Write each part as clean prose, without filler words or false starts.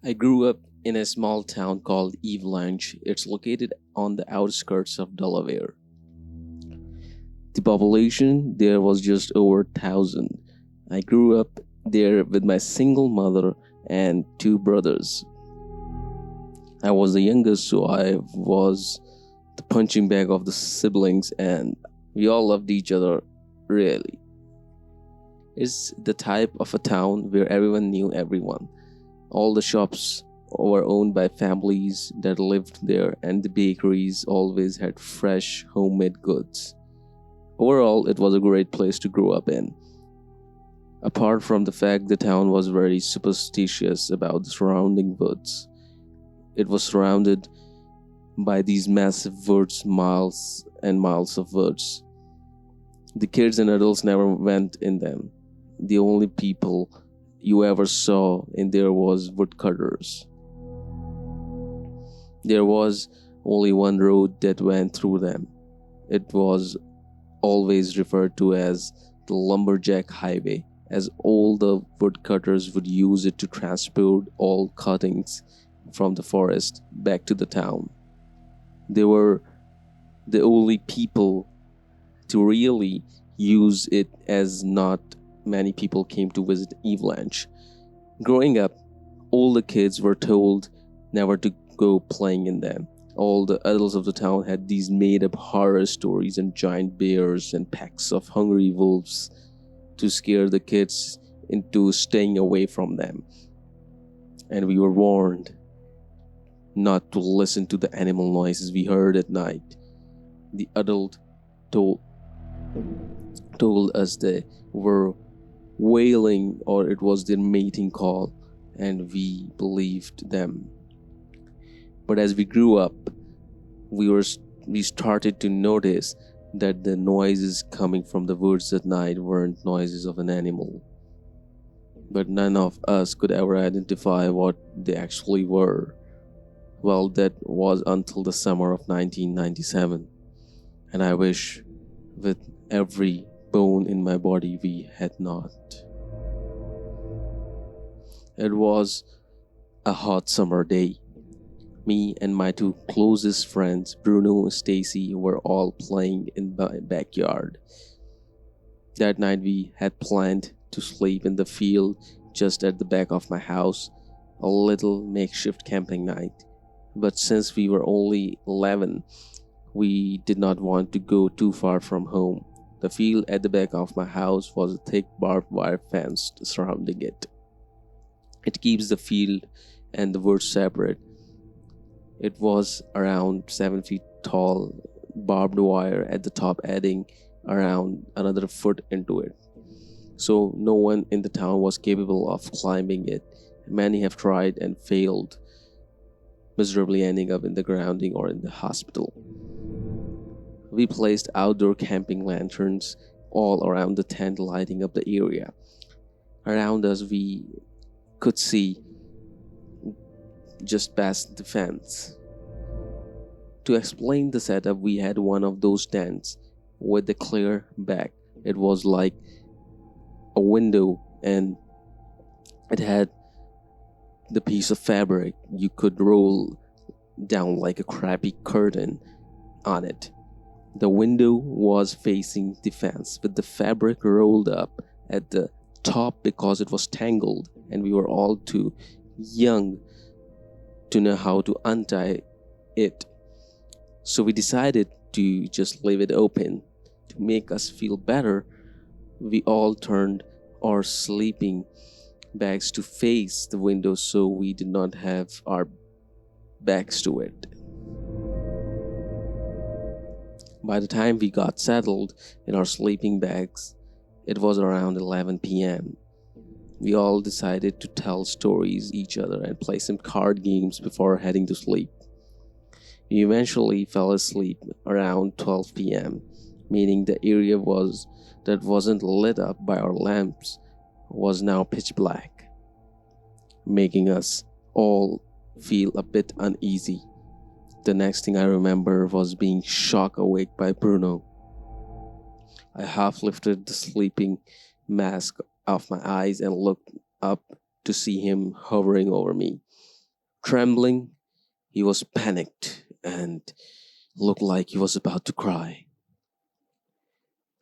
I grew up in a small town called Evelanch. It's located on the outskirts of Delaware. The population there was just over 1,000. I grew up there with my single mother and two brothers. I was the youngest, so I was the punching bag of the siblings, and we all loved each other really. It's the type of a town where everyone knew everyone. All the shops were owned by families that lived there, and the bakeries always had fresh homemade goods. Overall, it was a great place to grow up in. Apart from the fact the town was very superstitious about the surrounding woods, it was surrounded by these massive woods, miles and miles of woods. The kids and adults never went in them. The only people you ever saw in there was woodcutters. There was only one road that went through them. It was always referred to as the lumberjack highway, as all the woodcutters would use it to transport all cuttings from the forest back to the town. They were the only people to really use it, as not many people came to visit Evelanch. Growing up, all the kids were told never to go playing in them. All the adults of the town had these made up horror stories and giant bears and packs of hungry wolves to scare the kids into staying away from them. And we were warned not to listen to the animal noises we heard at night. The adult told, told us they were wailing or it was their mating call, and we believed them. But as we grew up, we were we started to notice that the noises coming from the woods at night weren't noises of an animal. But none of us could ever identify what they actually were. Well, that was until the summer of 1997, and I wish with every bone in my body we had not. It was a hot summer day. Me and my two closest friends, Bruno and Stacy, were all playing in the backyard. That night we had planned to sleep in the field just at the back of my house, a little makeshift camping night. But since we were only 11, we did not want to go too far from home. The field at the back of my house was a thick barbed wire fence surrounding it. It keeps the field and the woods separate. It was around 7 feet tall, barbed wire at the top, adding around another foot into it. So no one in the town was capable of climbing it. Many have tried and failed, miserably ending up in the grounding or in the hospital. We placed outdoor camping lanterns all around the tent, lighting up the area. Around us, we could see just past the fence. To explain the setup, we had one of those tents with the clear back. It was like a window, and it had the piece of fabric you could roll down like a crappy curtain on it. The window was facing the fence with the fabric rolled up at the top because it was tangled, and we were all too young to know how to untie it. So we decided to just leave it open. To make us feel better, we all turned our sleeping bags to face the window so we did not have our backs to it. By the time we got settled in our sleeping bags, it was around 11 p.m. We all decided to tell stories each other and play some card games before heading to sleep. We eventually fell asleep around 12 p.m., meaning the area that wasn't lit up by our lamps was now pitch black, making us all feel a bit uneasy. The next thing I remember was being shocked awake by Bruno. I half lifted the sleeping mask off my eyes and looked up to see him hovering over me. Trembling, he was panicked and looked like he was about to cry.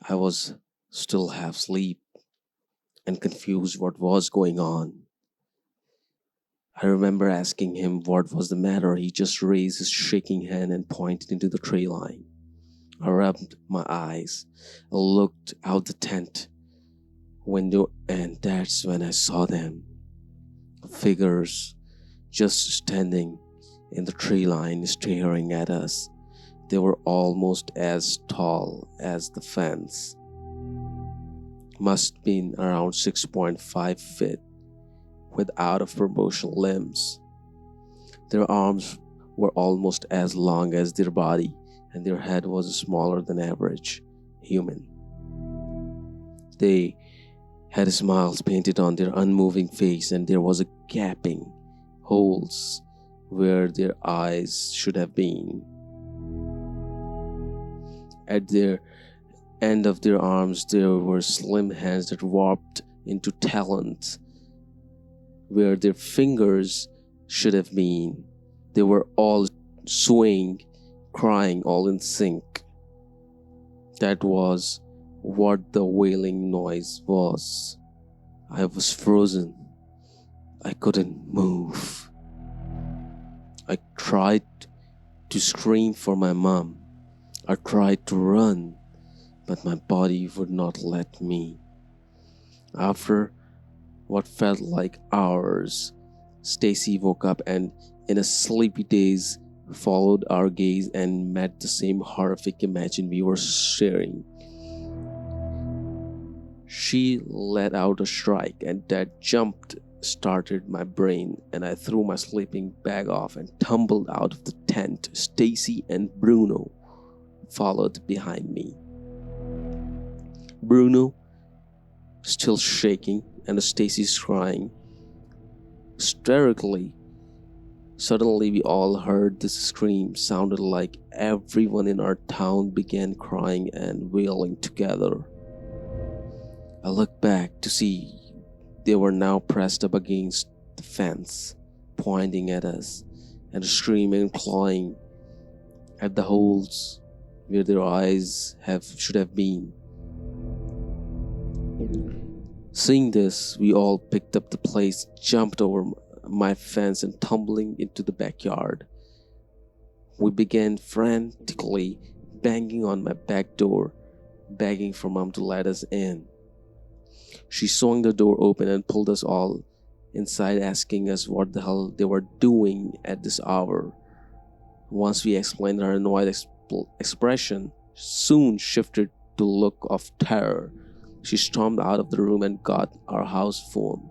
I was still half asleep and confused what was going on. I remember asking him what was the matter. He just raised his shaking hand and pointed into the tree line. I rubbed my eyes, I looked out the tent window, and that's when I saw them. Figures just standing in the tree line staring at us. They were almost as tall as the fence. Must been around 6.5 feet with out of proportion limbs. Their arms were almost as long as their body, and their head was smaller than average human. They had smiles painted on their unmoving face, and there was a gaping holes where their eyes should have been. At their end of their arms there were slim hands that warped into talons where their fingers should have been. They were all swaying, crying, all in sync. That was what the wailing noise was. I was frozen. I couldn't move. I tried to scream for my mom. I tried to run, but my body would not let me. After what felt like hours, Stacy woke up and in a sleepy daze followed our gaze and met the same horrific image we were sharing. She let out a shriek, and that jumped started my brain, and I threw my sleeping bag off and tumbled out of the tent. Stacy and Bruno followed behind me. Bruno still shaking and Stacy's crying hysterically. Suddenly we all heard this scream. Sounded like everyone in our town began crying and wailing together. I looked back to see they were now pressed up against the fence, pointing at us and screaming and clawing at the holes where their eyes should have been. Seeing this, we all picked up the place, jumped over my fence and tumbling into the backyard. We began frantically banging on my back door, begging for Mom to let us in. She swung the door open and pulled us all inside, asking us what the hell they were doing at this hour. Once we explained, her annoyed expression soon shifted to a look of terror. She stormed out of the room and got our house phone.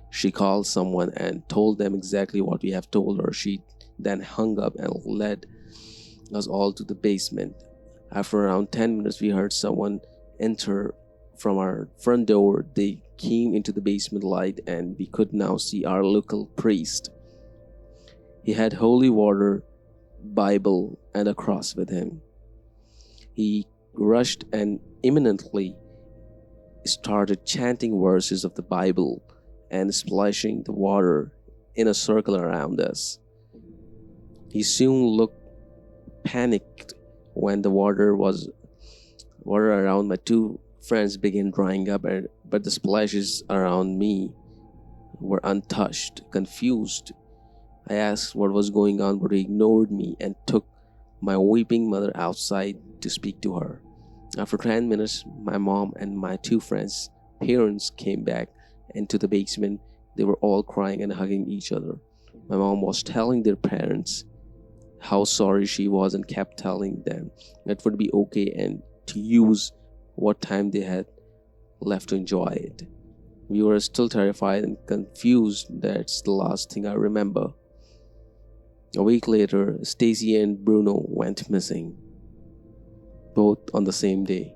She called someone and told them exactly what we have told her. She then hung up and led us all to the basement. After around 10 minutes, we heard someone enter from our front door. They came into the basement light, and we could now see our local priest. He had holy water, Bible, and a cross with him. He rushed and imminently started chanting verses of the Bible and splashing the water in a circle around us. He soon looked panicked when the water around my two friends began drying up, but the splashes around me were untouched. Confused, I asked what was going on, but he ignored me and took my weeping mother outside to speak to her. After 10 minutes, my mom and my two friends' parents came back into the basement. They were all crying and hugging each other. My mom was telling their parents how sorry she was and kept telling them that would be okay and to use what time they had left to enjoy it. We were still terrified and confused. That's the last thing I remember. A week later, Stacy and Bruno went missing, both on the same day.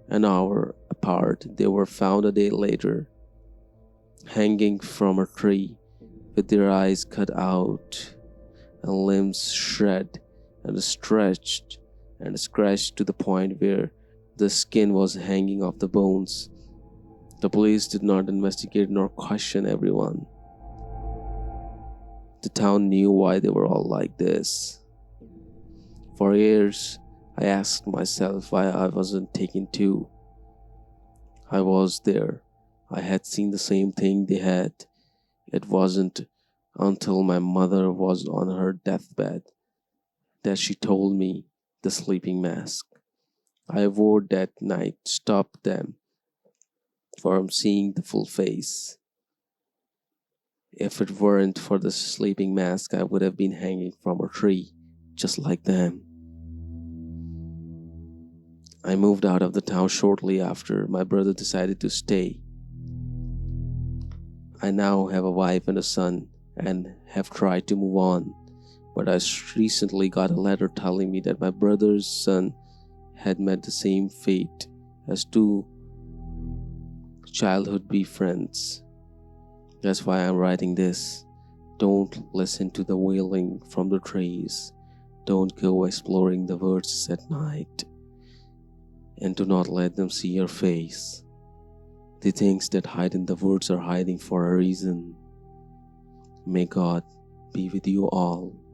An hour apart, they were found a day later, hanging from a tree with their eyes cut out and limbs shred and stretched and scratched to the point where the skin was hanging off the bones. The police did not investigate nor question everyone. The town knew why they were all like this. For years, I asked myself why I wasn't taken too. I was there. I had seen the same thing they had. It wasn't until my mother was on her deathbed that she told me the sleeping mask I wore that night stopped them from seeing the full face. If it weren't for the sleeping mask, I would have been hanging from a tree, just like them. I moved out of the town shortly after my brother decided to stay. I now have a wife and a son and have tried to move on, but I recently got a letter telling me that my brother's son had met the same fate as two childhood be friends. That's why I'm writing this. Don't listen to the wailing from the trees. Don't go exploring the woods at night. And do not let them see your face. The things that hide in the woods are hiding for a reason. May God be with you all.